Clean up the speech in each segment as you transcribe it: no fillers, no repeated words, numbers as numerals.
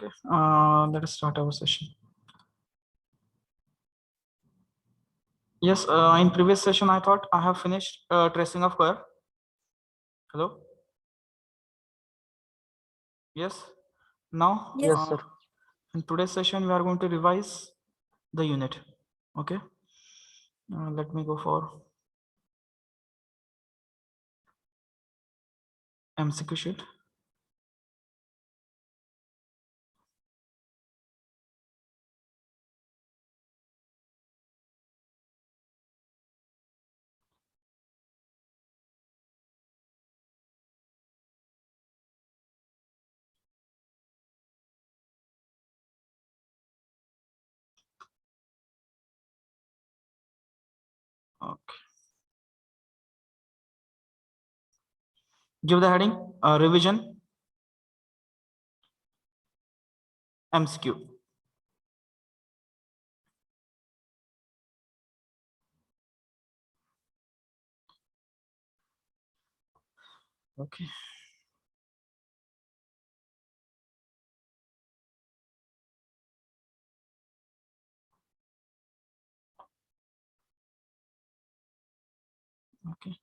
Okay, let us start our session. Yes, in previous session I thought I have finished tracing of curve. Hello. Yes. Now, Yes, sir. in today's session we are going to revise the unit. Okay. Let me go for MCQ sheet. Okay. Give the heading revision MCQ. Okay. Okay.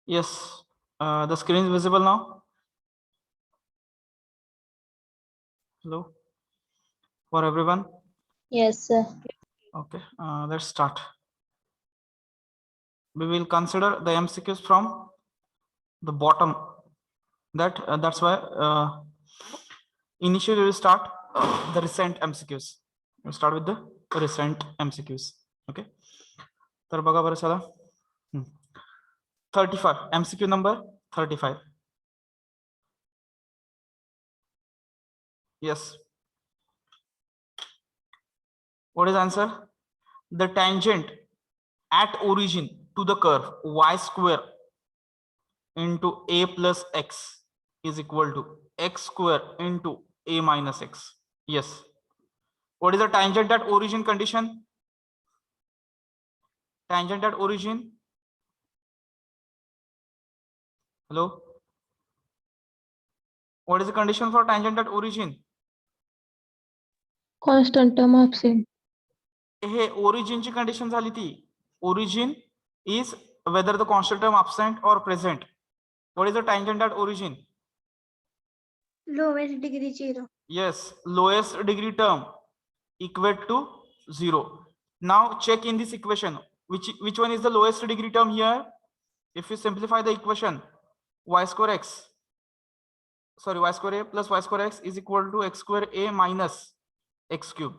Yes. The screen is visible now. Hello. For everyone. Yes, sir. Okay. Let's start. We will consider the MCQs from the bottom. That's why initially we will start the recent MCQs. We'll start with the recent MCQs. Okay. तर बघा बरं चला 35 MCQ number 35. Yes. What is answer? The tangent at origin to the curve y square into a plus x is equal to x square into a minus x. Yes. What is the tangent at origin condition? Tangent at origin. Hello. What is the condition for tangent at origin? Constant term absent. Hey origin ची condition झाली ती. Origin is whether the constant term absent or present. What is the tangent at origin? Lowest degree 0. Yes, lowest degree term equate to 0. Now check in this equation which one is the lowest degree term here. If you simplify the equation, y square x, sorry, y square a plus y square x is equal to x square a minus x cube.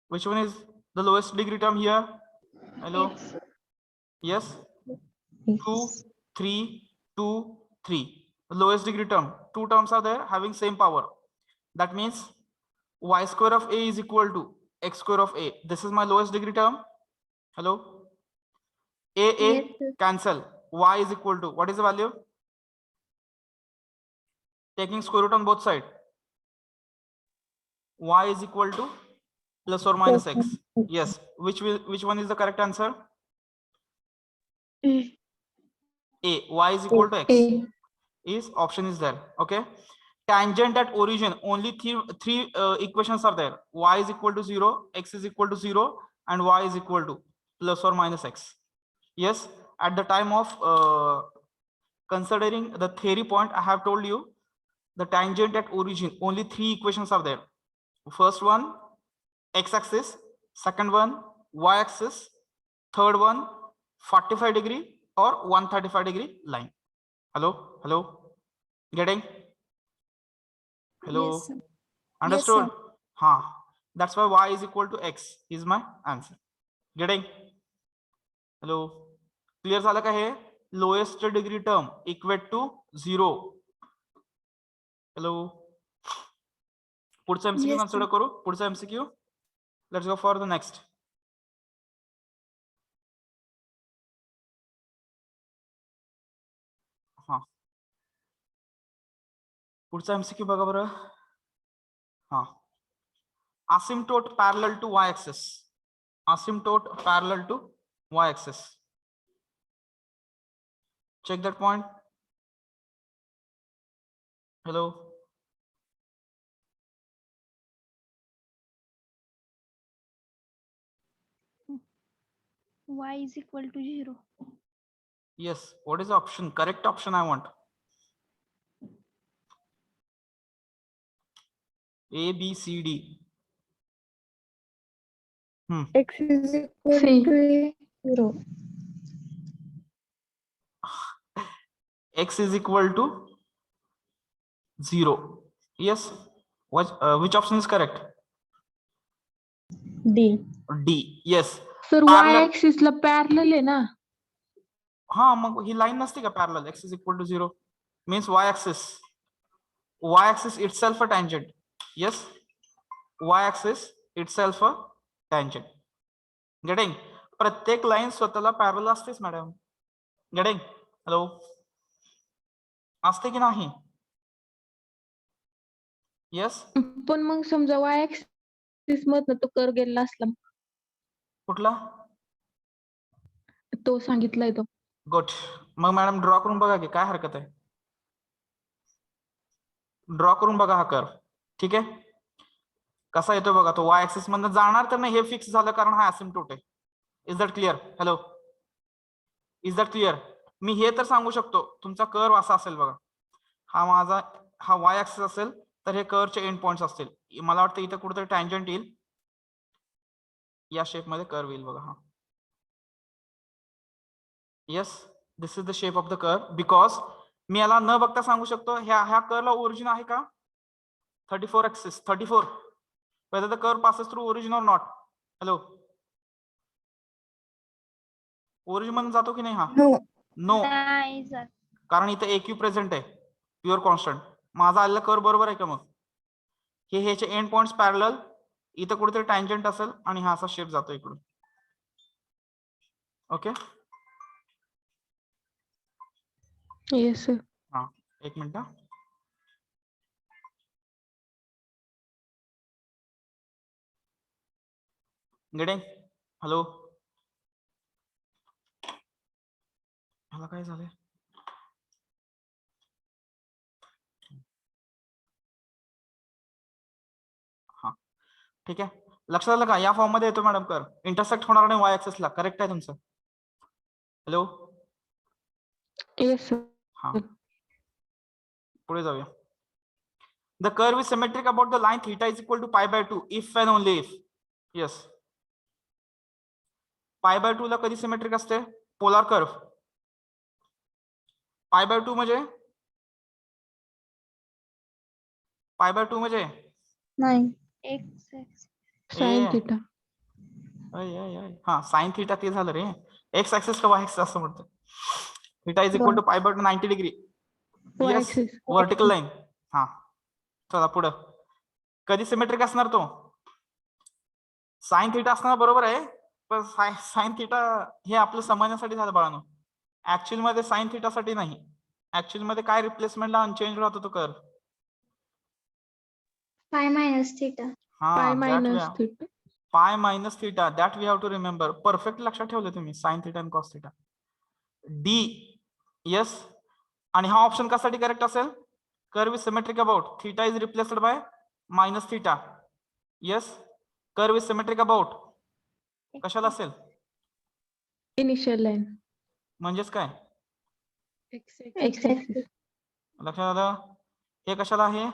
Which one is the lowest degree term here? Hello. Yes. 2, 3, 2, 3. The lowest degree term. Two terms are there having same power. That means y square of a is equal to x square of a. This is my lowest degree term. Hello. A Yes, cancel. Y is equal to, what is the value? Taking square root on both sides. Y is equal to plus or minus x. Yes. Which one is the correct answer? A. Y is equal to x. Is option is there. Okay. Tangent at origin, only three equations are there. Y is equal to 0, x is equal to 0, and y is equal to plus or minus x. Yes, at the time of considering the theory point, I have told you the tangent at origin, only three equations are there. First one, x-axis, second one, y-axis, third one, 45 degree or 135 degree line. Hello, hello, getting? Hello. Yes, Understood? Yes, That's why y is equal to x is my answer. Getting? Hello. Clear झालं का हे? Lowest degree term equate to 0. Hello. पुढचा MCQ Yes, consider करू. पुढचा MCQ. Let's go for the next. पुढचा MCQ बघा बरं. Asymptote parallel to y-axis. Asymptote parallel to y-axis. check that point. Hello. Y is equal to 0. Yes, what is the option? Correct option I want. A, B, C, D. X is equal C. to 0. X is equal to 0. Yes. Which option is correct? D. D. Yes. Sir Parallel. y axis La parallel आहे ना. हा मग ही line नसते का parallel? X is equal to 0 means y axis itself a tangent. Yes, y axis itself a tangent. Getting? प्रत्येक line स्वतःला parallel असतेच madam. Getting? Hello, असते की नाही? येस. पण मग समजा y axis मधनं तो कर्व गेला असला, कुठला? तो सांगितलाय तो. गुड. मग मॅडम ड्रॉ करून बघा की काय हरकत आहे. ड्रॉ करून बघा हा कर्व. ठीक आहे, कसा येतो बघा. तो y ऍक्सिस मधनं जाणार तर नाही हे फिक्स झालं कारण हा असिम्प्टोट आहे. Is that clear? Hello, is that clear? मी हे तर सांगू शकतो तुमचा कर्व असा असेल बघा. हा y ऍक्सिस असेल तर हे कर्वचे एंड पॉइंट्स असतील. मला वाटतं इथं कुठेतरी टँजंट येईल, या शेप मध्ये कर्व येईल बघा. हा yes, this is the shape of the curve. Because मी याला न बघता सांगू शकतो ह्या कर्वला ओरिजिन आहे का? 34 axis 34. whether the curve passes through origin or not. Hello, origin मध्ये जातो की नाही हा? नो, नाही सर. कारण इथे AQ प्रेझेंट आहे, प्युअर कॉन्स्टंट. माझा आलेला कर्व बरोबर आहे का? मग हे ह्याचे एंड पॉइंट्स पॅरलल, इथं कुठेतरी टँजंट असेल आणि हा असा शेप जातो इकडून. Okay, yes sir. हा एक मिनिट. गेटिंग? हॅलो, ह्याला काय झालंय? हा ठीक आहे, लक्षात आलं का? या फॉर्म मध्ये येतो मॅडम कर्व. इंटरसेक्ट होणार नाही y ऍक्सिसला. करेक्ट आहे तुमचं? Hello, yes sir. हा पुढे जाऊया. The curve is symmetric about the line theta is equal to pi by 2 if and only if. Yes, pi by 2 ला कधी सिमेट्रिक असते? Polar curve. pi by 2 म्हणजे नाही. X sine theta. हा sine theta ते झालं रे. एक्स ऍक्सिस का वाय axis असं म्हणतो. Theta is equal to pi by 90 degree. Y yes, axis. Vertical line. हा चला पुढं. कधी सिमेट्रिक असणार तो? साइन थीटा असणार, बरोबर आहे. पण साइन थीटा हे आपलं समजण्यासाठी झालं बाळांनो. ऍक्च्युअल मध्ये साइन थीटा साठी नाही. ऍक्च्युअल मध्ये काय रिप्लेसमेंटला अनचेंज राहतो तो curve? Pi minus theta. Pi minus theta. Pi minus theta, that we have to remember. Perfect लक्षात ठेवलं तुम्ही. साइन थीटा आणि कॉस थीटा. डी. येस, आणि हा ऑप्शन कशासाठी करेक्ट असेल? Curve is symmetric about theta is replaced by minus theta. Yes, curve is symmetric about कशाला असेल? Initial line. म्हणजेच काय? X axis. लक्षात आलं? हे कशाला आहे?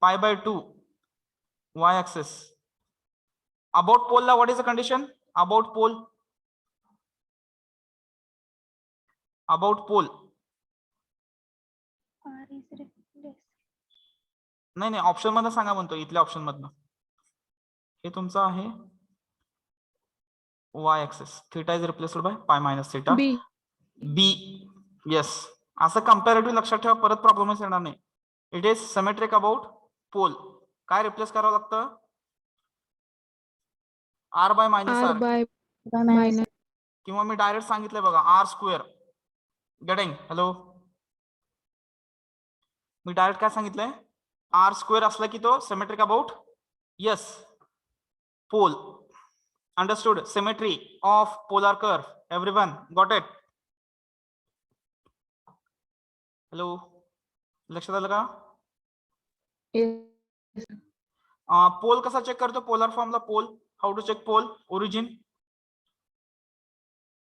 Pi by 2 Y axis. About पोल ला what is the condition? About pole, about pole. नाही ऑप्शन मधनं सांगा म्हणतो, इथल्या ऑप्शन मधनं. हे तुमचं आहे y axis. Theta is replaced by pi minus theta. B. B. Yes, असं कंपॅरेटिव्ह लक्षात ठेवा, परत प्रॉब्लेमच येणार नाही. It is symmetric about pole. काय रिप्लेस करावं लागतं? R by minus r r. By minus. किंवा मी डायरेक्ट सांगितलंय बघा, आर स्क्वेअर. गेटिंग? हॅलो, मी डायरेक्ट काय सांगितलंय? आर स्क्वेअर असला की तो symmetric about, yes, pole. Understood? Symmetry of polar curve. Everyone got it? Hello, लक्षात आलं का? Yes. पोल कसा चेक करतो? Polar formula pole. How to check pole? Origin.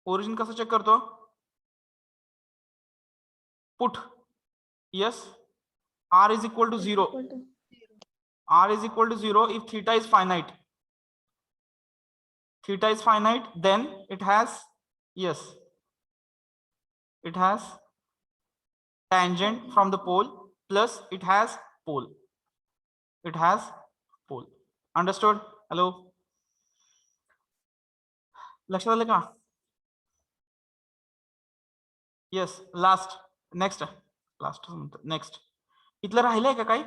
Origin कसं चेक करतो? Put. Yes. R is equal to 0. R is equal to 0 if theta is finite. Theta is finite, then it has, yes, it has tangent from the pole plus it has pole. It has pole. Understood? Hello? लक्षात आलं का? Yes. Last. Next. Last. Next. इथलं राहिलंय का काही?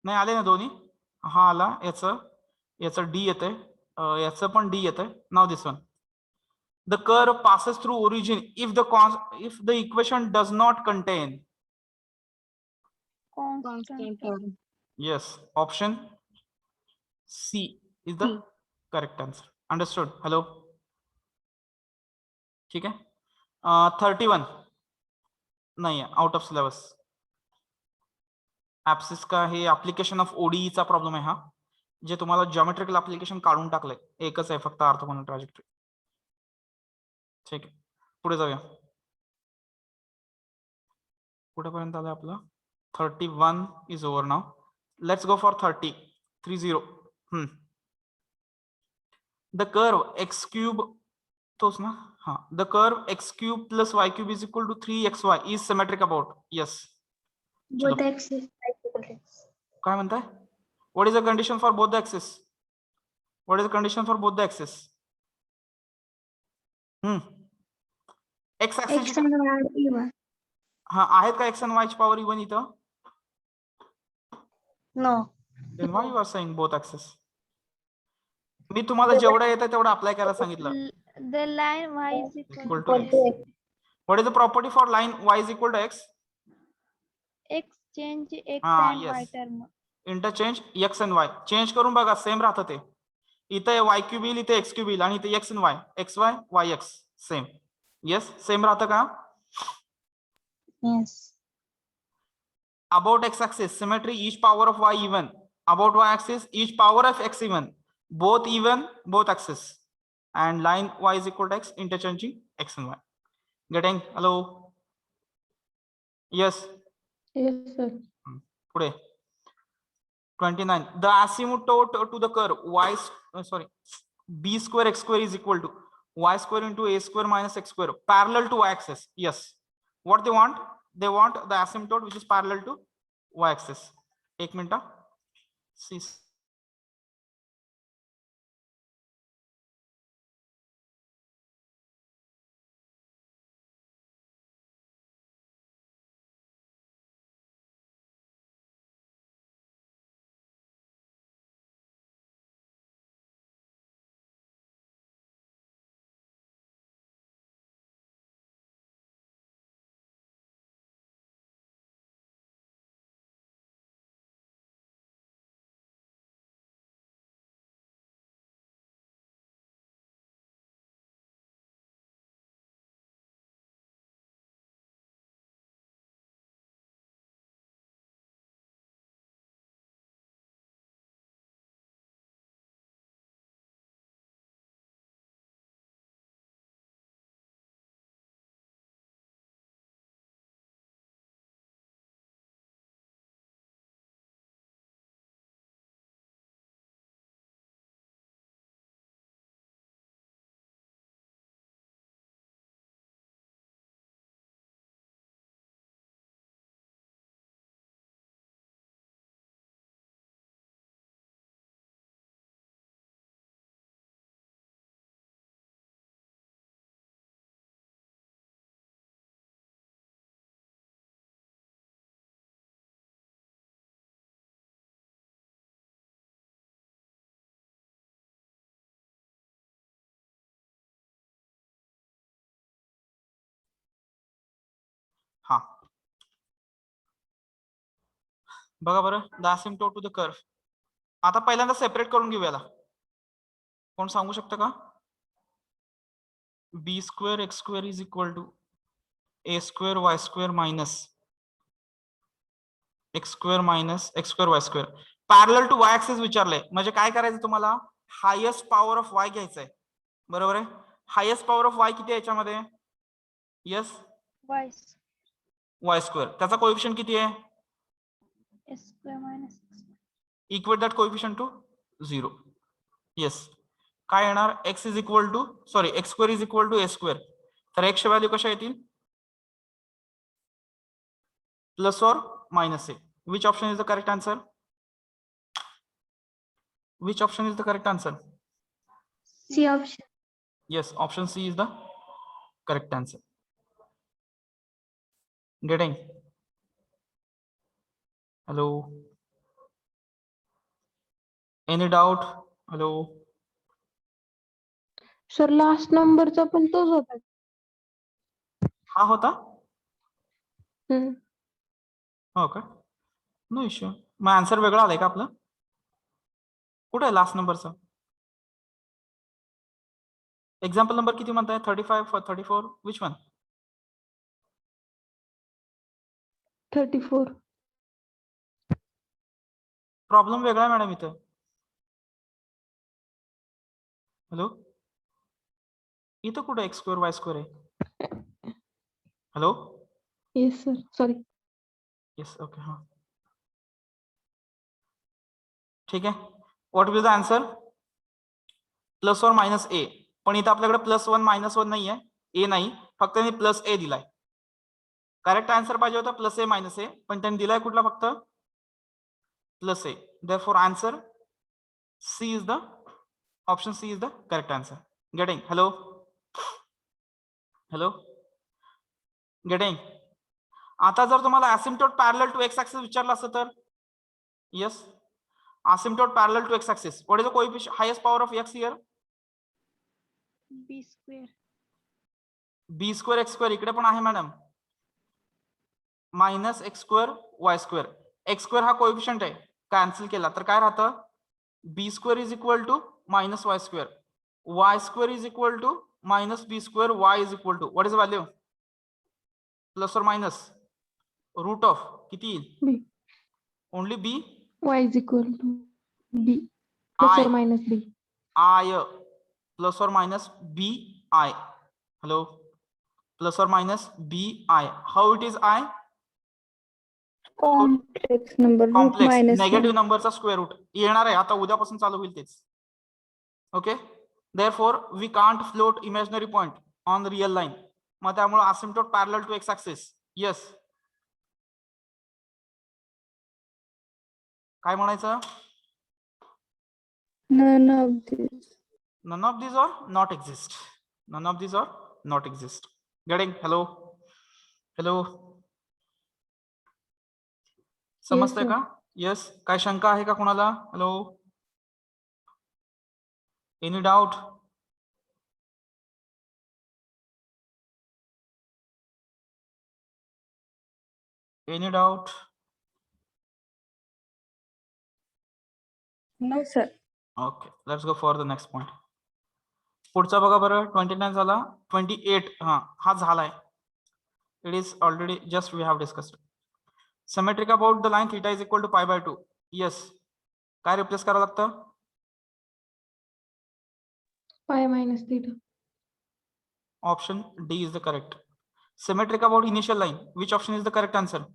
नाही आले ना दोन्ही? हा आला. याचं D येतंय, याचं पण D येतंय. Now this one. The curve passes through origin if the equation does not contain. Constant. Yes, option C is the correct answer. Understood? Hello? ठीक है. 31 नहीं है, आउट ऑफ सिलेबस. ऍप्सिस का हे ऍप्लिकेशन ऑफ ओडीई चा problem आहे हा, जे तुम्हाला जिओमेट्रिकल ऍप्लिकेशन काढून टाकलंय. एकच आहे फक्त ऑर्थोगोनल ट्रॅजेक्टरी. ठीक आहे, पुढे जाऊया. कुठेपर्यंत आलं आपलं? 31 is over now. Let's go for 30. The curve x cube, तोच ना? हाँ, the curve x cube plus y cube is equal to 3xy is symmetric about. Yes. Both axes. काय म्हणताय? What is the condition for both the axes? What is the condition for both the axes? X axis X and Y even. हाँ, आहेत का x and y ची power even इथं? No. Then why you are saying both axes? मी तुम्हाला जेवढं येतं तेवढं apply करायला सांगितलं. The line y is equal to to x. What is the property for line y is equal to x? exchange x Ah, and y yes. term. Interchange x and y. Change करून बघा, same राहतं ते. इथे y cube येईल, इथे x cube येईल आणि इथे x and y, xy, yx same. Yes, same राहतं का? Yes. About x axis symmetry, each power of y even. About y axis, each power of x even. Both even, both axis. And line y is equal to x, interchanging x and y. Getting? Hello? Yes. Yes, sir. Today. 29. The asymptote to the curve b square x square is equal to y square into a square minus x square parallel to y axis. Yes. What they want? They want the asymptote which is parallel to y axis. एक minute. See. हा, बघा बरं, the asymptote to the curve. आता पहिल्यांदा separate करून घेऊया याला. कोण सांगू शकतं का? b square x square is equal to a square y square minus x square minus x square y square parallel to y axis विचारलंय म्हणजे काय करायचं तुम्हाला हायेस्ट पॉवर ऑफ वाय घ्यायचंय बरोबर आहे हायेस्ट पॉवर ऑफ वाय किती आहे याच्यामध्ये यस वाईस वाय स्क्वेअर त्याचा कोएफिशियंट किती आहे s square minus equate that coefficient to 0 yes काय येणार x is equal to sorry x square is equal to A square तर एक्सच्या व्हॅल्यू कशा येतील प्लस और minus a which option is the correct answer which option is the correct answer C option. yes option C is the correct answer getting hello any doubt hello sir last नंबरचा पण तोच होता. हा होता हम्म. हो का no issue मग answer वेगळा आलाय का आपला कुठे आहे लास्ट नंबरचा एक्झाम्पल नंबर किती म्हणताय 35 34 विच वन 34. प्रॉब्लेम वेगळा आहे मॅडम इथं हॅलो इथं कुठे एक्स स्क्वेअर वाय स्क्वेअर आहे hello yes sir sorry. Yes okay हा ठीक आहे what will the answer plus और मायनस ए पण इथं आपल्याकडे +1 -1 नाही आहे ए नाही फक्त त्यांनी प्लस ए दिलाय करेक्ट आन्सर पाहिजे होता प्लस ए मायनस ए पण त्यांनी दिलाय कुठला फक्त plus a therefore answer c is the option C is the correct answer getting hello hello getting आता जर तुम्हाला asymptote parallel to x axis विचारलं असतं तर yes asymptote parallel to x-axis. What is the coefficient highest power of x here? B square b square x square इकडे पण आहे madam minus x square y square x square हा coefficient आहे cancel केला तर काय राहतं b square is equal to minus y square y square is equal to minus b square y is equal to what is value plus और minus root of किती येईल B. Only b Y is equal to B. Plus I. or minus B. I plus or minus b I hello plus or minus b I how it is I complex number root complex minus negative नंबरचा square root येणार आहे आता उद्यापासून चालू होईल तेच okay therefore we can't float imaginary point on the real line मग त्यामुळे asymptote parallel to x axis yes काय म्हणायचं none of this. none of these or not exist none of these or not exist getting hello hello समजतंय sir. का yes काय शंका आहे का कोणाला hello any doubt any doubt No sir. Okay let's go for the next point पुढचा बघा बरं 29 झाला 28 हा झालाय it is already just we have discussed symmetric about the line theta is equal to π/2 yes काय रिप्लेस करावं लागतं Pi minus theta. Option D is the correct symmetric about initial line which option is the correct answer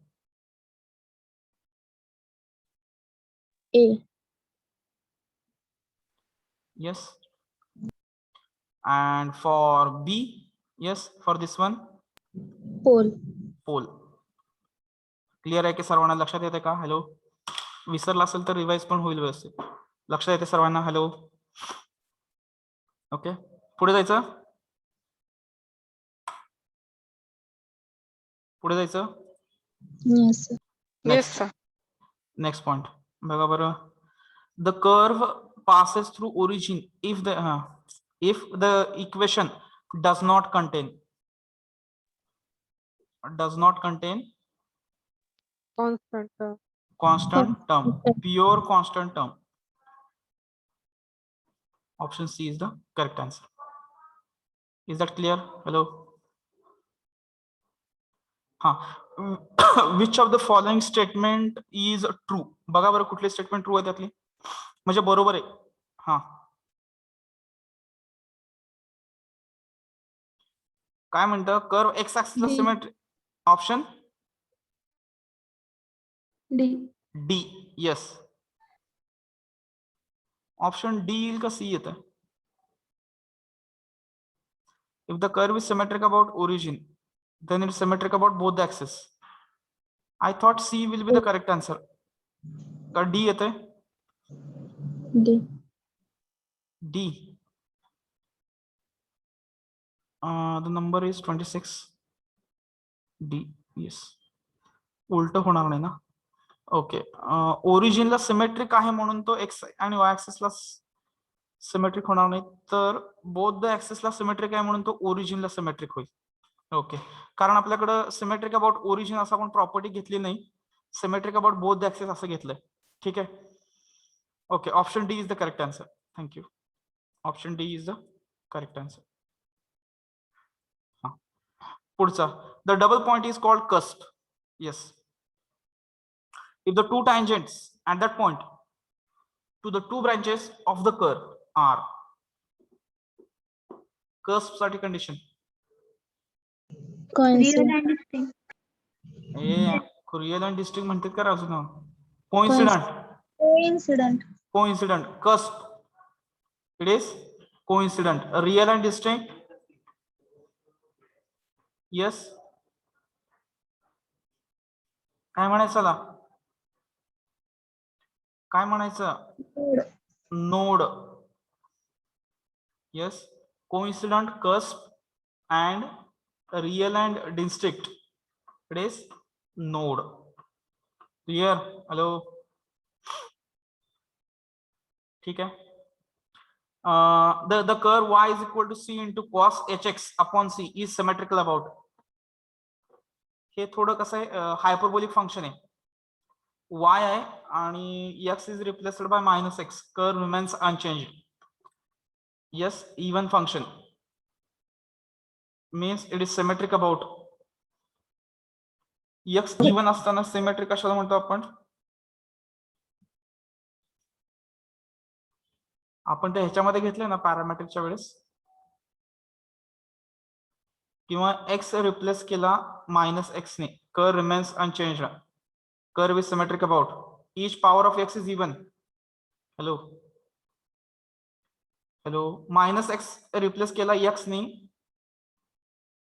A. yes and for b yes for this one Pole. Pole clear आहे की सर्वांना लक्षात येते का hello विसरला असेल तर revise पण होईल व्यवस्थित लक्षात येते सर्वांना हॅलो ओके पुढे जायचं पुढे जायचं Yes sir. Next next point बघा बरं the curve passes through origin if the equation does not contain constant term pure constant term option C is the correct answer is that clear hello which of the following statement is true. बघा बरं कुठली statement true आहे त्यातली, म्हणजे बरोबर आहे. हा, काय म्हणतं, कर्व एक्स ऍक्सिसला D. Symmetry. Option D. D. Yes, option D येईल का सी येतं. If the curve is symmetric about origin then it's symmetric about both the axes. I thought C will be the correct answer. का D येते. D. D. The number is 26. D. Yes. उलट होणार नाही ना. Okay, ओरिजिनला symmetric आहे म्हणून तो x आणि वाय ऍक्सिसला सिमेट्रिक होणार नाही, तर बोथ द ऍक्सिसला सिमेट्रिक आहे म्हणून तो ओरिजिनला सिमेट्रिक होईल. ओके, कारण आपल्याकडे सिमेट्रिक अबाउट ओरिजिन असं आपण प्रॉपर्टी घेतली नाही, symmetric about both the axis असं घेतलंय. ठीक आहे. Okay, option D is the correct answer. Thank you. Option D is the correct answer. हा, पुढचा, the double point is called cusp. Yes, if the two tangents at that point to the two branches of the curve are. Cusp साठी condition. Real Coincident. and distinct. Real and distinct म्हणतात का अजून. Coincident. Coincident. Coincident. Cusp, it is coincident. Real and distinct. Yes, काय म्हणायचं, काय म्हणायचं. Node. Yes, coincident, cusp and real and distinct, it is node. Clear? Hello. ठीक है. The curve y is equal to c into cos hx upon c is symmetrical about. हे थोडं कसं आहे, hyperbolic function आहे. y आहे आणि x is replaced by minus x. Curve remains unchanged. Yes, even function means it is symmetric about. x even असताना symmetric कशाला म्हणतो आपण. आपण ते ह्याच्यामध्ये घेतले ना पॅरामेट्रिकच्या वेळेस, किंवा x रिप्लेस केला मायनस एक्स ने, curve remains unchanged. Curve is symmetric about. Each power of x is even. Hello hello, minus x replace केला x ने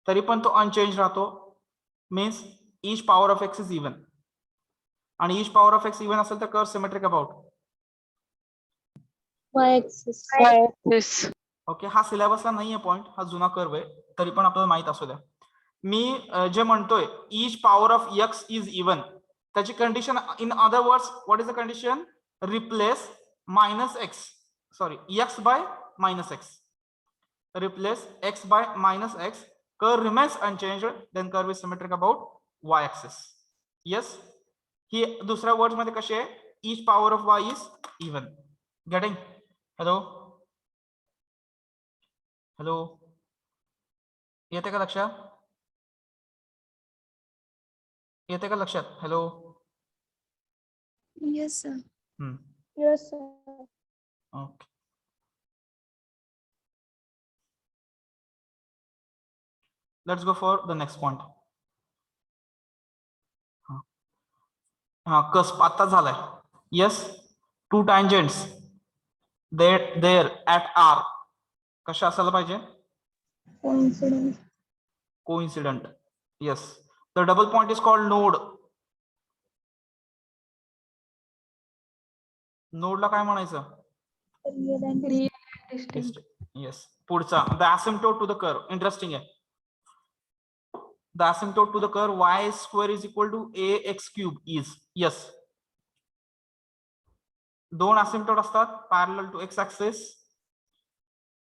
तरी पण तो अनचेंज राहतो. Means each power of x is even, आणि each power of x even असेल तर curve symmetric about. Y-axis. Okay, हा सिलेबसला नाहीये पॉइंट, हा जुना कर्व आहे, तरी पण आपल्याला माहित असू द्या. मी जे म्हणतोय each power of x is even, त्याची condition, in other words what is the condition, replace minus x, sorry x by minus x, replace x by minus x, curve remains unchanged, then curve is symmetric about y axis. Yes, ही दुसऱ्या words मध्ये कशी आहे, each power of y is even. Getting? Hello hello, येते का लक्षात, येते का लक्षात. Hello. Yes, sir. Yes, sir. Okay, let's go for the next point. हा, कस्प आता झालाय. Yes, two tangents there at are कशा असायला पाहिजे, Coincident. Coincident. Yes, the double point is called node. नोडला काय म्हणायचं, Real and Real and distinct. Yes. पुढचा, the asymptote to the curve. Interesting आहे. The asymptote to the curve y square is equal to ax cube is. Yes, दोन asymptote असतात, parallel to x axis,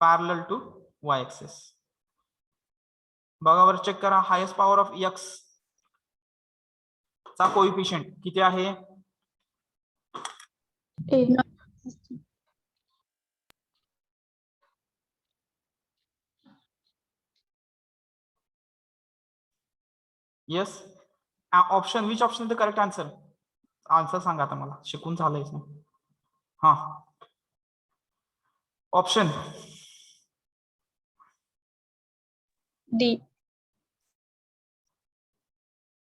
parallel to y axis. बघा बरं, check करा, highest power of x चा coefficient किती आहे. A. Yes, option which option is the correct answer? Answer सांगा आता मला, शिकून झालंय ना. हा ऑप्शन D.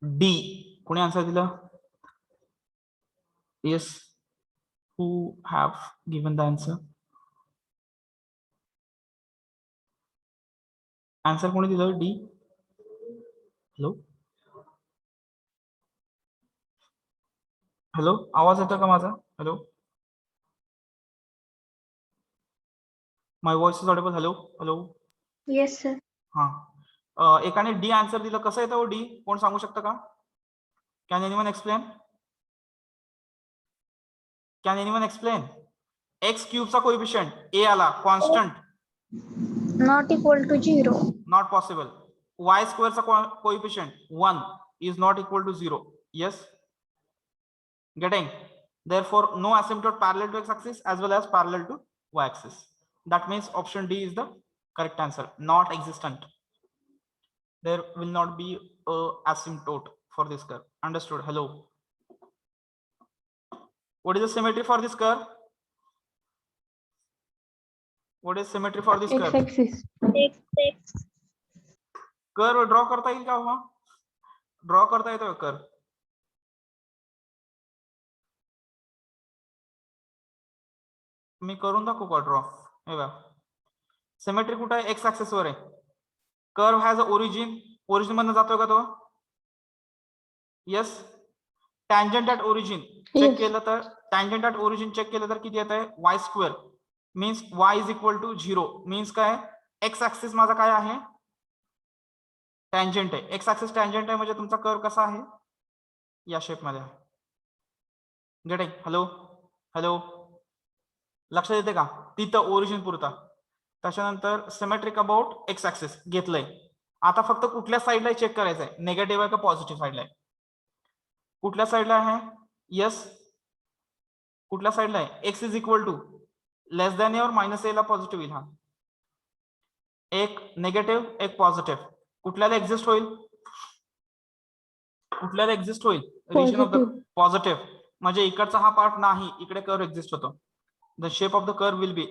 डी. कोणी आन्सर दिलं? Yes, who have given the answer? Answer कोणी दिलं? डी. हॅलो हॅलो, आवाज येतो का माझा? Hello, my voice is audible? Hello hello. Yes, sir. हा, एकाने डी आन्सर दिलं. कसं येतं हो डी? कोण सांगू शकतं का? Can anyone explain? Can anyone explain? X क्यूबचा कोएफिशियंट ए आला, constant, Not equal to 0. Not possible. Y स्क्वेअरचा coefficient 1 is not equal to 0. Yes, getting? Therefore no asymptote parallel to x axis as well as parallel to y axis. That means option D is the correct answer, not existent. There will not be a asymptote for this curve. Understood? Hello, what is the symmetry for this curve? What is symmetry for this curve? X-axis. X. Curve draw करता येईल का? हो, draw करता येतो curve? मी करून दाखवू का draw? हे बघा, सिमेट्री कुठे आहे? एक्स ऍक्सिस वर आहे. Curve has a origin, origin मधनं जातोय का तो? Yes. Tangent at origin check केलं तर, टँजंट ॲट ओरिजिन चेक केलं तर किती येत आहे? Y square. Means y is equal to 0. Means काय? एक्स ऍक्सिस माझा काय आहे? टँजंट आहे. एक्स ऍक्सिस टँजंट आहे म्हणजे तुमचा कर्व कसा आहे? या शेप मध्ये आहे. गेटिंग? हॅलो हॅलो, लक्षात येते का? तिथं ओरिजिन पुरता. त्याच्यानंतर सिमेट्रिक अबाउट एक्स ऍक्सिस घेतलंय. आता फक्त कुठल्या साईडला चेक करायचं आहे, निगेटिव्ह आहे का पॉझिटिव्ह साईडला आहे? कुठल्या साईडला आहे? येस, कुठल्या साईडला आहे? X is equal to less than A और मायनस ए ला पॉझिटिव्ह येईल. हा, एक निगेटिव्ह एक पॉझिटिव्ह, कुठल्याला एक्झिस्ट होईल? कुठल्याला एक्झिस्ट होईल? Region of the positive. म्हणजे इकडचा हा पार्ट नाही, इकडे कर्व एक्झिस्ट होतो. The shape of the curve will be,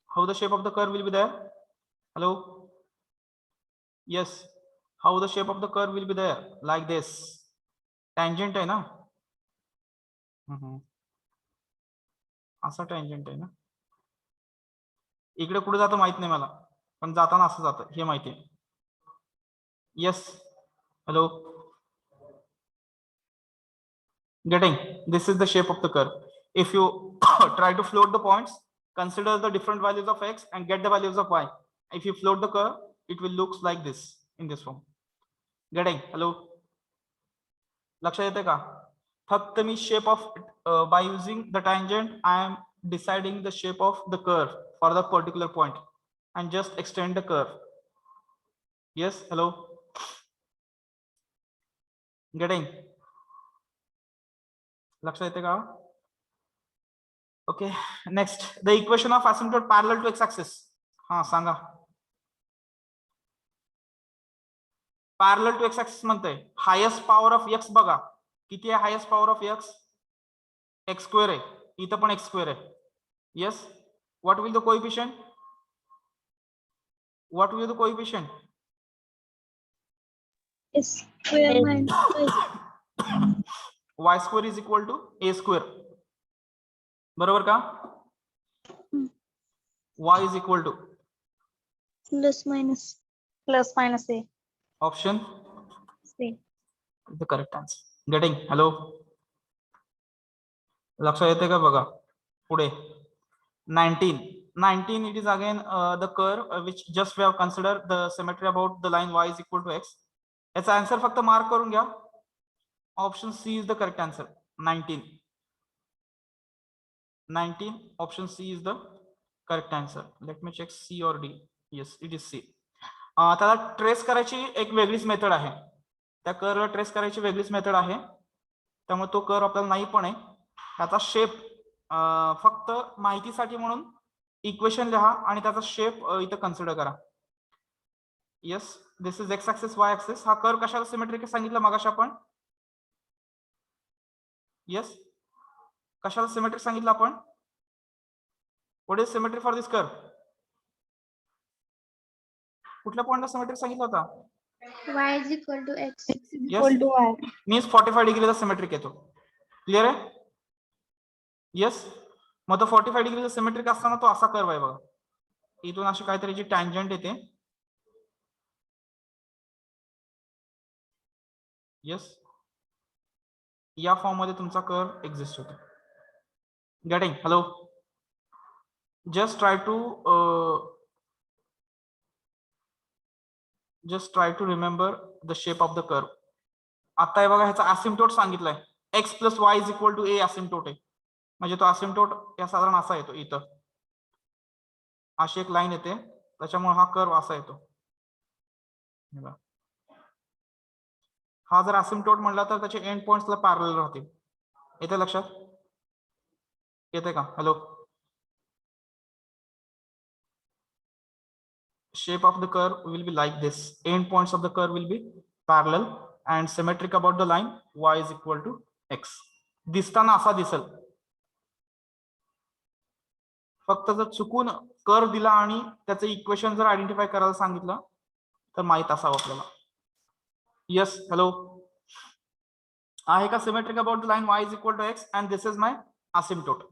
how the shape of the curve will be there? Hello, yes, how the shape of the curve will be there? Like this. Tangent आहे ना, असा tangent आहे ना. इकडे कुठे जातं माहित नाही मला, पण जाताना असं जातं हे माहिती आहे. Yes, hello, getting? This is the shape of the curve. If you try to float the points, consider the different values of x and get the values of y. If you float the curve, it will looks like this in this form. Getting? Hello, लक्षात येते का? फक्त मी shape of by using the tangent I am deciding the shape of the curve for the particular point and just extend the curve. Yes, hello, getting? लक्षात येते का? Okay, next, the equation of asymptote parallel to x axis. हा सांगा. Parallel to x axis म्हणते highest power of x. बघा किती आहे highest power of x? X square आहे, इथं पण एक्स स्क्वेअर आहे. Yes, what will the coefficient? What will the coefficient? Square minus y square is equal to A square. बरोबर का? y is equal to plus minus a. Option C. The correct answer. Getting? Hello, लक्षात येते का? बघा पुढे 19 it is again the curve which just we have considered the symmetry about the line y is equal to x. याचा answer फक्त mark करून घ्या. Option C is the correct answer. 19 option C is the correct answer. Let me check C और D. Yes, it is C. त्याला trace करायची एक वेगळीच method आहे. त्या कर्वला ट्रेस करायची वेगळीच मेथड आहे, त्यामुळे तो कर्व आपल्याला नाही पण आहे. त्याचा शेप फक्त माहितीसाठी म्हणून इक्वेशन लिहा आणि त्याचा शेप इथं कन्सिडर करा. Yes, this is x axis Y axis. हा कर्व कशाला सिमेट्रिक सांगितलं मगाशी आपण? येस, कशाला सिमेट्रिक सांगितलं आपण? What is symmetry for this curve? कुठल्या पॉइंटला सिमेट्रिक सांगितलं होता? Y is equal to X. Yes, means 45 डिग्रीचा सिमेट्रिक येतो. क्लिअर आहे? येस, मग तो 45 डिग्रीचा सिमेट्रिक असताना तो असा कर्व आहे बघा. इथून अशी काहीतरी जी टँजंट येते. येस, या फॉर्म मध्ये तुमचा कर्व एक्झिस्ट होतो. Getting? Hello, just try to remember the shape of the curve. आता हे बघा, ह्याचा असिम्प्टोट सांगितलंय. x plus y is equal to A asymptote आहे. म्हणजे तो असिम्प्टोट या साधारण असा येतो. इथं अशी एक लाईन येते, त्याच्यामुळे हा कर्व असा येतो. हा जर असिम्प्टोट म्हणला तर त्याचे एंड पॉइंट्सला पॅरलल राहतील. येते लक्षात? येते का? Hello, shape of the curve will be like this. End points of the curve will be parallel and symmetric about the line y is equal to x. दिसताना असा दिसेल. फक्त जर चुकून कर्व दिला आणि त्याचं इक्वेशन जर आयडेंटिफाय करायला सांगितलं तर माहित असावं आपल्याला. येस, हॅलो, आहे का symmetric about the line y is equal to x and this is my asymptote.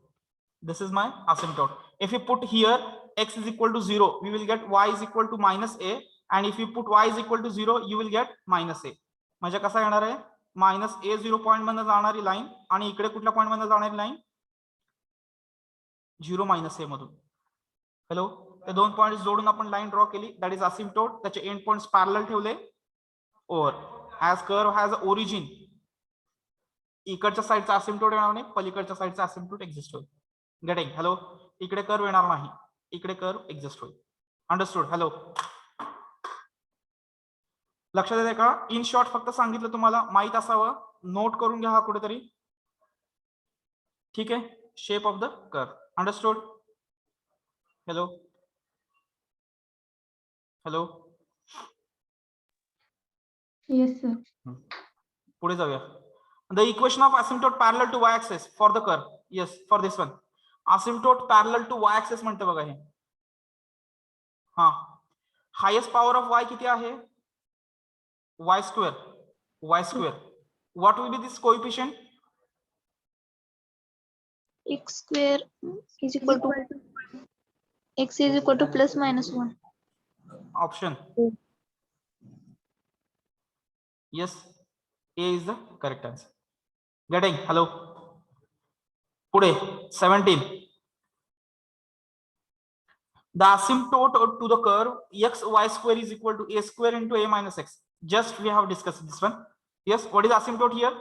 This is my asymptote. If you put here x is equal to 0, we will get y is equal to minus a, and if you put y is equal to 0, you will get minus a. म्हणजे कसा येणार आहे? Minus a 0 point मधून जाणारी line आणि इकडे कुठल्या point मधून जाणारी लाईन? 0 मायनस a मधून. हॅलो, ते दोन पॉइंट्स जोडून आपण लाईन ड्रॉ केली. That is asymptote. त्याचे एंड पॉइंट्स पॅरलल ठेवले. और ऍज कर्व हॅज ओरिजिन, इकडच्या साईडचा असिम्प्टोट येणार नाही, पलीकडच्या साईडचा असिम्प्टोट एक्झिस्ट होईल. गेटिंग? हॅलो, इकडे कर्व येणार नाही, इकडे कर्व एक्झिस्ट होईल. अंडरस्टूड? हॅलो, लक्षात येते का? इन शॉर्ट फक्त सांगितलं तुम्हाला, माहित असावं, नोट करून घ्या हा कुठेतरी. ठीक आहे, shape of the curve. Understood? Hello, hello, yes sir. पुढे जाऊया. The equation of asymptote parallel to y axis for the curve. Yes, for this one asymptote parallel to y axis म्हणते बघा हे. हा, हायेस्ट पॉवर ऑफ वाय किती आहे? Y square. Y square. What will be this coefficient? X square is equal to X is equal to plus minus 1. Option. Yes, A is the correct answer. Getting? Hello. Pude 17. The asymptote to the curve x y square is equal to a square into a minus x. Just we have discussed this one. Yes, what is asymptote here?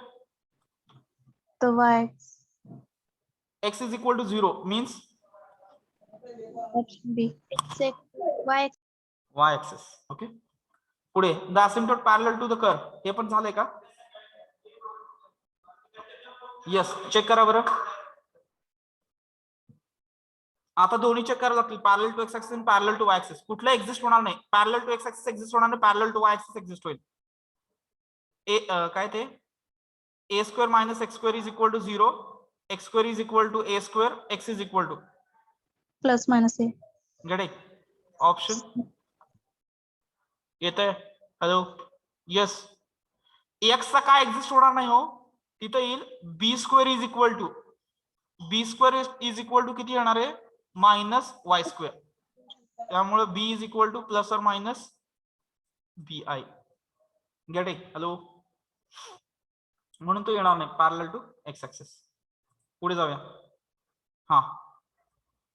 The y. X is equal to 0 means Option B. X y. y axis. Okay. पुढे the asymptote parallel to the curve. हे पण झालंय का? Yes, check करा बरं. आता दोन्ही check करावं लागतील. पॅरलल टू एक्स ऍक्सिस आणि पॅरलल टू वाय ऍक्सिस. कुठलं एक्झिस्ट होणार नाही. Parallel to x axis exist होणार नाही, parallel to y axis exist होईल. ए काय ते? a square minus x square is equal to 0, x square is equal to a square, x is equal to Plus minus a. get it? Option येते? Hello, yes. x चा काय exist होणार नाही हो, तिथे येईल b square is equal to किती येणार आहे? Minus y square. त्यामुळे b is equal to plus और minus bi. Get it? Hello, म्हणून तो येणार नाही पॅरलल टू एक्स ऍक्सिस. पुढे जाऊया. हा,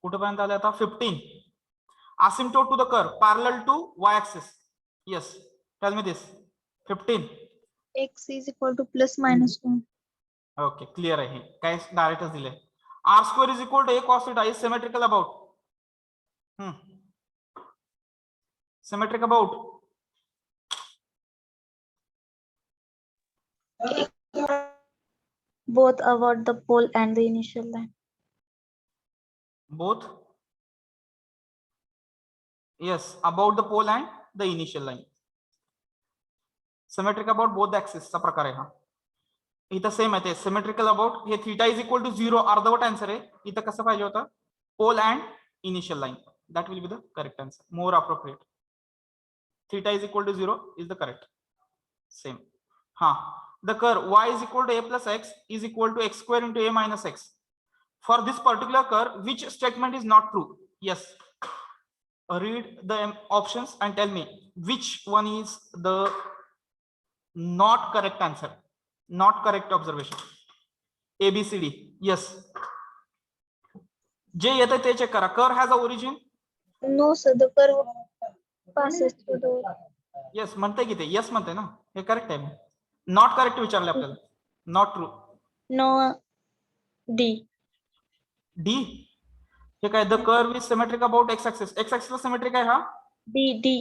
कुठेपर्यंत आले आता? 15. asymptote to the curve parallel to y axis. Yes, tell me this. 15. X is equal to plus minus 1. Okay, clear आहे. काय डायरेक्टच दिले. r square is equal to a cos theta is symmetrical about. Symmetric about. Both about the pole and the initial line. Both. Yes, about the pole and the initial line. Symmetric about both the axis चा प्रकार आहे हा. इथं same आहे ते symmetrical about हे theta is equal to 0 अर्धवट answer आहे. इथं कसं पाहिजे होतं pole and initial line. That will be the correct answer, more appropriate. Theta is equal to 0 is the correct. Same. हा, the curve y is equal to a plus x is equal to x square into a minus x. For this particular curve, which statement is not true? Yes. Read the options and tell me which one is the not correct answer, not correct observation. A, B, C, D. Yes. जे येतं ते check करा. Curve has a origin. No, sir. The curve passes through the. Yes म्हणते की ते yes म्हणते ना, हे correct आहे. नॉट करेक्ट विचारले आपल्याला. Not true. No. D. D. हे काय the curve is symmetric about x axis. X ऍक्सिसला सिमेट्रिक आहे हा. D. D.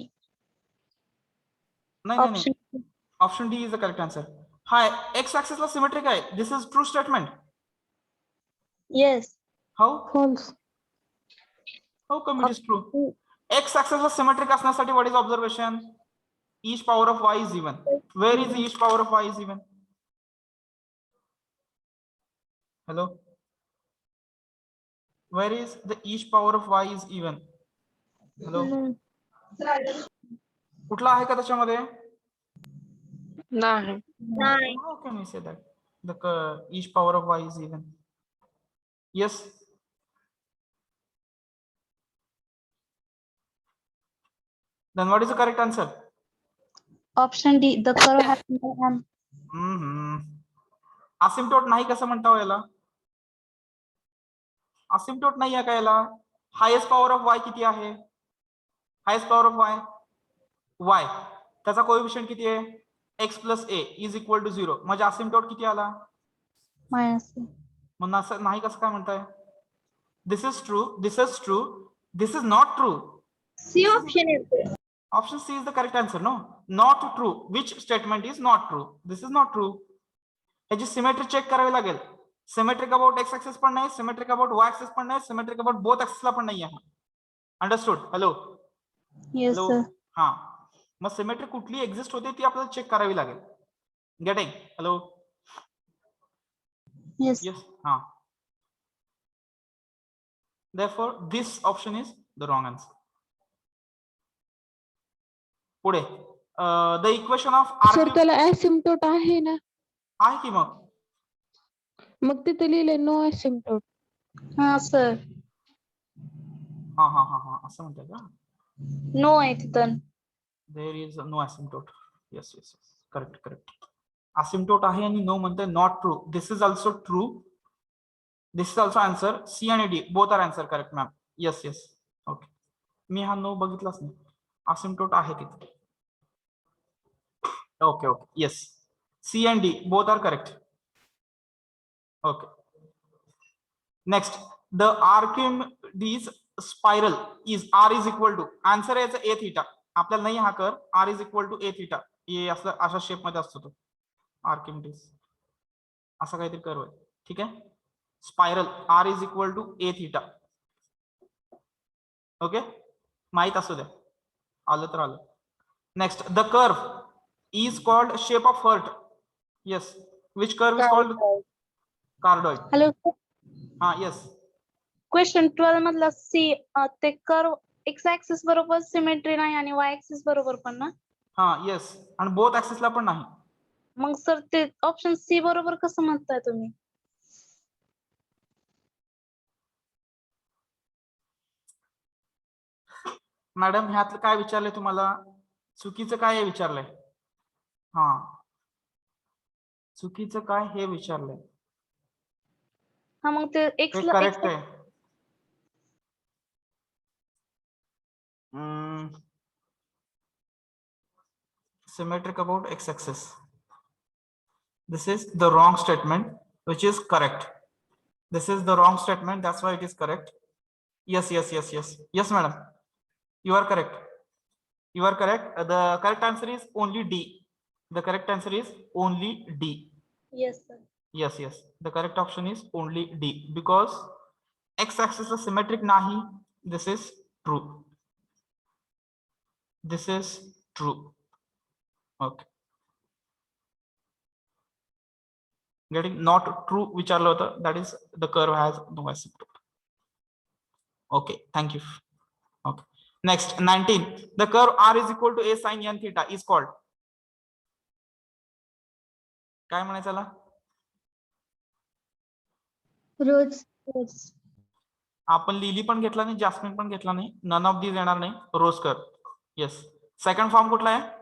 नाही नाही Option. Option D is the correct answer. हा एक्स ऍक्सिसला सिमेट्रिक आहे. This is true statement. Yes. How false. How come it is true? X ऍक्सिसला symmetric असण्यासाठी what is observation? Each power of y is even. Where is each power of y is even? Hello, where is the each power of y is even? Hello, कुठला आहे का त्याच्यामध्ये? नाही. Nine. How can we say that the each power of y is even? Yes. Then what is the correct answer? Option D. The curve has no arm. असिम्प्टोट नाही कसं म्हणता याला? असिम्प्टोट नाही आहे का याला? हायेस्ट पॉवर ऑफ y किती आहे? हायेस्ट पॉवर ऑफ y त्याचा कोएफिशिएंट किती आहे? x plus a is equal to 0. म्हणजे असिम्प्टोट किती आला? Minus. मग असं नाही कसं काय म्हणताय? This is true, this is true, this is not true. C option is there. Option C is the correct answer. No, not true. Which statement is not true? This is not true. ह्याची symmetry check करावी लागेल. Symmetric about x axis पण नाही, symmetric about Y axis पण नाही, symmetric about both ऍक्सिसला पण नाही आहे. Understood? Hello. Yes, hello. sir. हा, मग सिमेट्री कुठली एक्झिस्ट होते ती आपल्याला चेक करावी लागेल. गेटिंग? हॅलो. Yes. Yes. हा. Therefore, this option is the wrong answer. पुढे द इक्वेशन ऑफ सर त्याला asymptote आहे ना, आहे की मग तिथे लिहिलंय नो asymptote. हा सर. हा हा हा हा असं म्हणतात का? नो आहे तिथं. There is no asymptote. Yes yes yes, correct correct. Asymptote आहे आणि नो म्हणते not true. This is also true. This is also answer. C आणि D both are answer correct ma'am. Yes yes. Okay, मी हा no बघितलाच नाही. Asymptote आहे तिथे. Okay okay, yes. C and D both are correct. Okay. Next, the Archimedes spiral is R is equal to, answer is a theta. आपल्याला नाही हा कर. R is equal to a theta. ये असं अशा शेप मध्ये असतो तो आर्किमिडीज. असा काहीतरी कर्व आहे. ठीक आहे. Spiral R is equal to a theta. Okay, माहित असू द्या. आलं तर आलं. Next, the curve is called shape of heart. Yes, which curve is called? Cardoid. Hello. हा, yes. Question 12 मधला C ते कर्व x ऍक्सिस बरोबर सिमेट्री नाही आणि y ऍक्सिस बरोबर पण ना? हा, yes. आणि बोथ ऍक्सिसला पण नाही. मग सर ते ऑप्शन C बरोबर कसं म्हणताय तुम्ही? मॅडम ह्यातलं काय विचारलंय तुम्हाला? चुकीचं काय आहे विचारलंय? हा, चुकीचं काय हे विचारलंय. हा, मग ते x हे ला करेक्ट आहे. Symmetric about x-axis. This is the wrong statement, which is correct. This is the wrong statement. That's why it is correct. Yes, yes, yes, yes, yes, madam. You are correct. You are correct. The correct answer is only D. The correct answer is only D. Yes, sir. Yes, yes. The correct option is only D because x-axis is symmetric nahi. This is true. This is true. Okay. Getting not true विचारलं होतं, that is the curve has no asymptote. Okay, thank you. Okay, next 19. The curve r is equal to a sin n theta is called. काय म्हणायचं याला? रोज. आपण lily पण घेतला नाही, jasmine पण घेतला नाही, नन ऑफ दीज येणार नाही, रोज कर्व. येस. सेकंड फॉर्म कुठला आहे?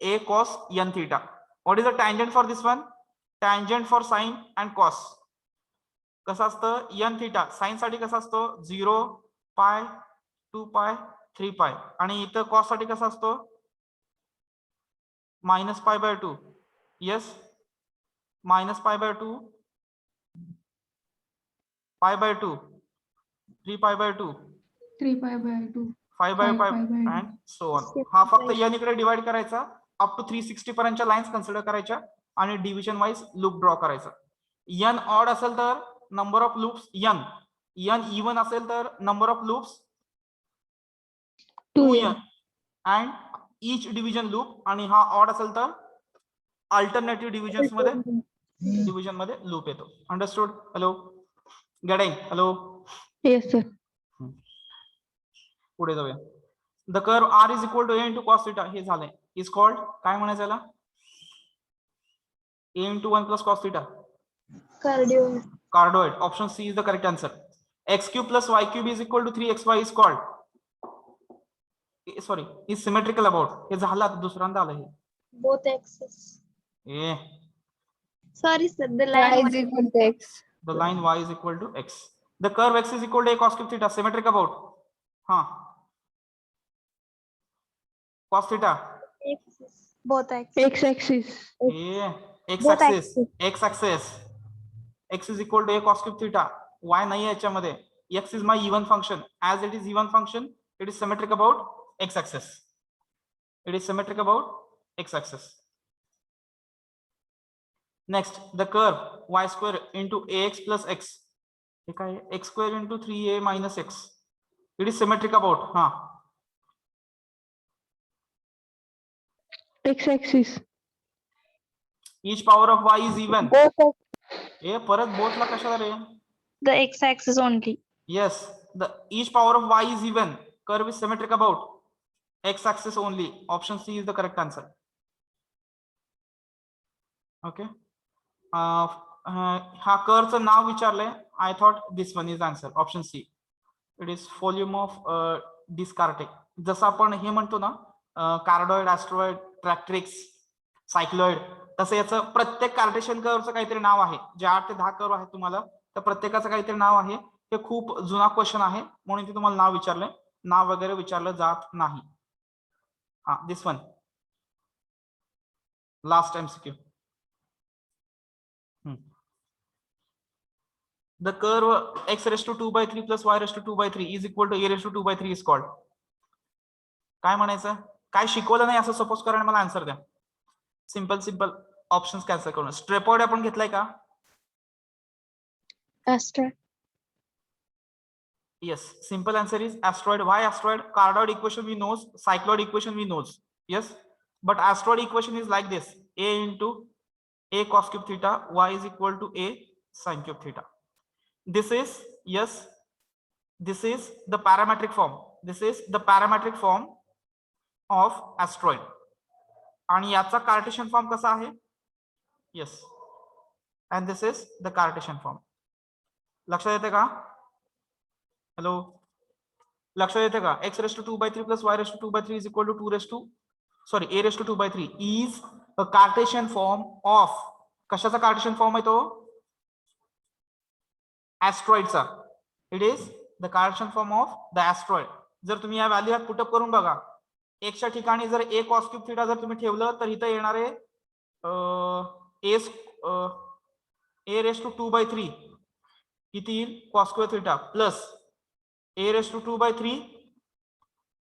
a cos n theta. What is the tangent for this one? Tangent for sin and cos. कसं असतं? n theta sin साठी कसं असतो? 0 पाय 2 पाय 3 पाय, आणि इथं cos साठी कसं असतो? -π/2. Yes, -π/2, π/2, 3π/2, 3π/2, 5/5 5/5 and so on. हा फक्त n इकडे डिवाइड करायचा, अप टू 360 पर्यंतच्या लाईन्स कन्सिडर करायच्या आणि डिव्हिजन वाईज लूप ड्रॉ करायचा. n ऑड असेल तर number of loops n even असेल तर number of loops 2n and each division loop, आणि हा ऑड असेल तर अल्टरनेटिव्ह डिव्हिजन मध्ये लूप येतो. Understood? Hello, getting? Hello, yes sir. पुढे जाऊया. The curve r is equal to a into cos theta हे झालंय, इज कॉल्ड काय म्हणायचं याला? a into 1 plus cos theta. Cardioid. Option C is the correct answer. X cube plus y cube is equal to 3xy is called. Sorry, is symmetrical about. हे झालं आता, दुसऱ्यांदा आलं हे. Both axes. Sorry sir, the Y line is equal to X. The line y is equal to x. The curve x is equal to a cos cube theta. Symmetric about. हाँ. Cos theta. both axes. X-axis. X axis. X is equal to a cos cube theta. Y नाही आहे याच्यामध्ये. X is my even function. As it is even function, it is symmetric about x axis. It is symmetric about x axis. Next, the curve y square into ax plus x. X square into 3a minus x. It is symmetric about. हाँ. X-axis. Each power of y is even. ए परत बोथला कशाला रे? The x-axis only. Yes, the each power of y is even. Curve is symmetric about x-axis only. Option C is the correct answer. Okay. हा कर्वचं नाव विचारलंय. I thought this one is answer. Option C. It is volume of Descartes. जसं आपण हे म्हणतो ना, कार्डॉइड, ऍस्ट्रॉइड, ट्रॅक्ट्रिक्स, cycloid, तसं याचं प्रत्येक Cartesian कर्वचं काहीतरी नाव आहे. जे 8 ते 10 कर्व आहेत तुम्हाला, तर प्रत्येकाचं काहीतरी नाव आहे. हे खूप जुना क्वेश्चन आहे, म्हणून ते तुम्हाला नाव विचारलंय. नाव वगैरे विचारलं जात नाही. हा, this one last MCQ. The curve x raised to 2/3 plus y raised to 2/3 is equal to a raised to 2/3 is called. काय म्हणायचं? काय शिकवलं नाही असं सपोज करा आणि मला आन्सर द्या. सिंपल ऑप्शन्स कॅन्सल करून. स्ट्रेपॉइड आपण घेतलाय का? Asteroid. Yes, simple answer is asteroid. Why asteroid? Cardioid equation we knows, cycloid equation we knows. Yes, but asteroid equation is like this: a into a cos cube theta, y is equal to a sin cube theta. This is, yes, this is the parametric form. This is the parametric form of asteroid. आणि याचा Cartesian form कसा आहे? Yes, and this is the Cartesian form. लक्षात येते का? Hello, लक्षात येते का? x raised to 2/3 plus y raised to 2/3 is equal to a raised to 2/3 is a Cartesian form of. कशाचा कार्टेशियन फॉर्म आहे तो? ऍस्ट्रॉइडचा. It is the Cartesian form of the astroid. जर तुम्ही या व्हॅल्यू पुटअप करून बघा, एक्सच्या ठिकाणी जर a cos cube theta जर तुम्ही ठेवलं तर इथं येणारे a raised to 2/3 किती येईल? cos square theta plus a raised to 2/3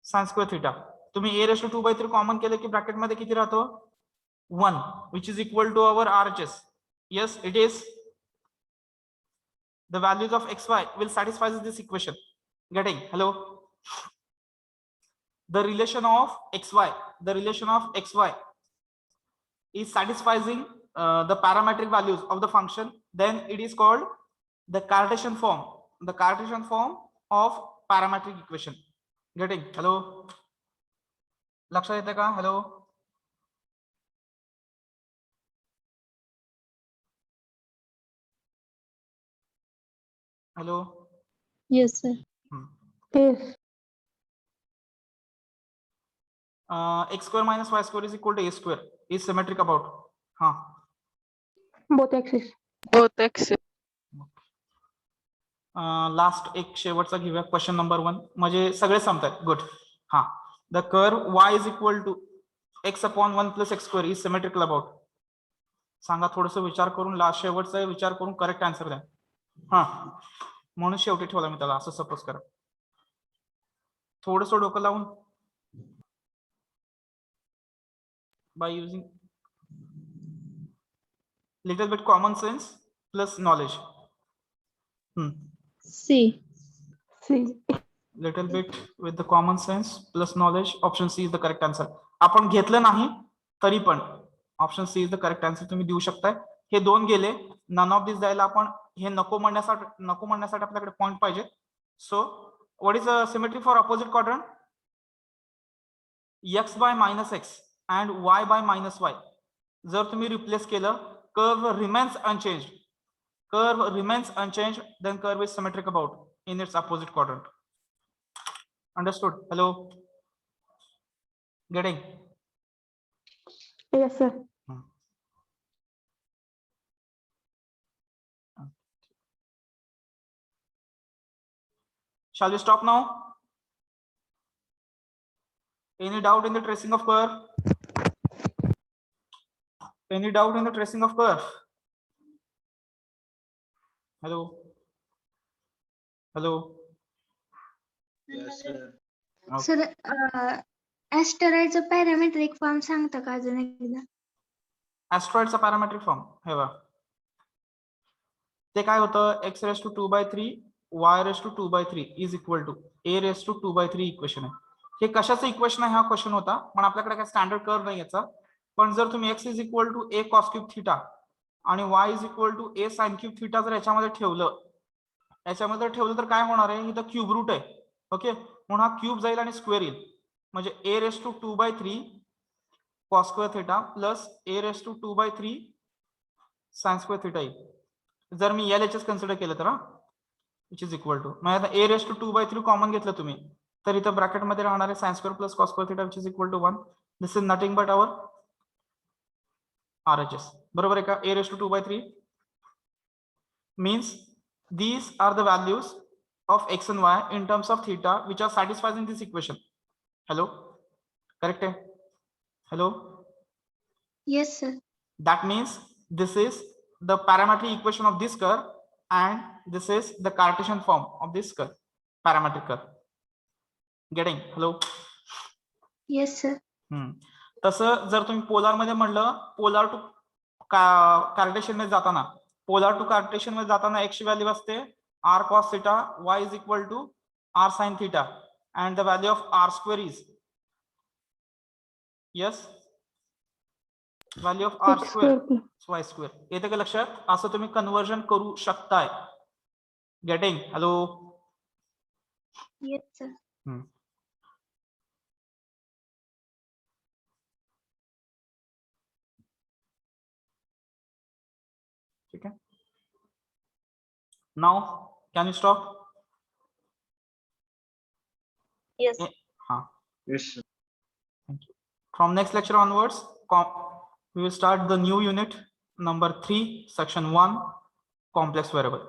sin square theta. तुम्ही a raised to 2/3 कॉमन केलं की ब्रॅकेट मध्ये किती राहतो? 1, which is equal to our RHS. Yes, it is. The values of xy will satisfy this equation. Getting? Hello. The relation of xy is satisfying the parametric values of the function, then it is called the Cartesian form. The Cartesian form of parametric equation. Getting? Hello? लक्षात येते का? Hello? Hello? Yes, sir. Yes. X square minus y square is equal to a square is symmetric about. हाँ. Both axes. Both axes. Last एक शेवटचा घेऊया question number 1 म्हणजे सगळे संपतात. गुड. हा. The curve y is equal to x upon 1 plus x square is symmetrical about. सांगा थोडस विचार करून, लास्ट शेवटचा विचार करून करेक्ट आन्सर द्या. हा, म्हणून शेवटी ठेवला मी त्याला, असं सपोज करा. थोडस डोकं लावून by using little bit common sense plus knowledge. C. C. Little bit with the common sense plus knowledge, option C is the correct answer. आपण घेतलं नाही तरी पण option C is the correct answer तुम्ही देऊ शकताय. हे दोन गेले, नन ऑफ दिस द्यायला आपण हे नको म्हणण्यासाठी आपल्याकडे पॉइंट पाहिजे. So what is symmetry for opposite quadrant? x by minus x and y by minus y. जर तुम्ही रिप्लेस केलं, curve remains unchanged. Curve remains unchanged, then curve is symmetric about in its opposite quadrant. Understood? Hello? Getting? Yes, sir. Shall we stop now? Any doubt in the tracing of curve? Any doubt in the tracing of curve? Hello? Hello? Yes, sir. Sir ऍस्टेरॉइडचं parametric form सांगता का अजून एकदा? ऍस्ट्रॉइडचा parametric form हे बघा. ते काय होतं? x raised to 2/3 y raised to 2/3 is equal to a raised to 2/3 equation आहे. हे कशाचं इक्वेशन आहे हा क्वेश्चन होता, पण आपल्याकडे काय स्टँडर्ड कर्व नाही याचा. पण जर तुम्ही x is equal to a cos cube theta आणि y is equal to a sin cube theta जर याच्यामध्ये ठेवलं तर काय होणार आहे? इथं क्यूब रूट आहे. ओके, म्हणून हा क्यूब जाईल आणि स्क्वेअर येईल. म्हणजे a raised to 2/3 cos square theta plus a raised to 2/3 sin square theta येईल. जर मी LHS कन्सिडर केलं तर विच इज इक्वल टू, म्हणजे आता a raised to 2/3 कॉमन घेतलं तुम्ही तर इथं ब्रॅकेट मध्ये राहणार आहे sin square plus cos square theta which is equal to 1. This is nothing but our RHS. बरोबर आहे का? a raised to 2/3 means these are the values of x and y in terms of theta which are satisfying this equation. Hello? Correct? Hello? Yes, sir. That means this is the parametric equation of this curve and this is the Cartesian form of this curve, parametric curve. Getting? Hello? Yes, sir. तसं जर तुम्ही polar मध्ये म्हणलं, polar to Cartesian मध्ये जाताना, polar to Cartesian मध्ये जाताना x ची व्हॅल्यू असते r cos theta, y is equal to r sin theta and the value of r square is, yes, value of r square y square. येते का लक्षात? असं तुम्ही कन्वर्जन करू शकताय. गेटिंग? हॅलो? Yes, sir. ठीक है. Now can you stop? Yes. Yes. Thank you. From next lecture onwards, we will start the new unit number 3, section 1, complex variable.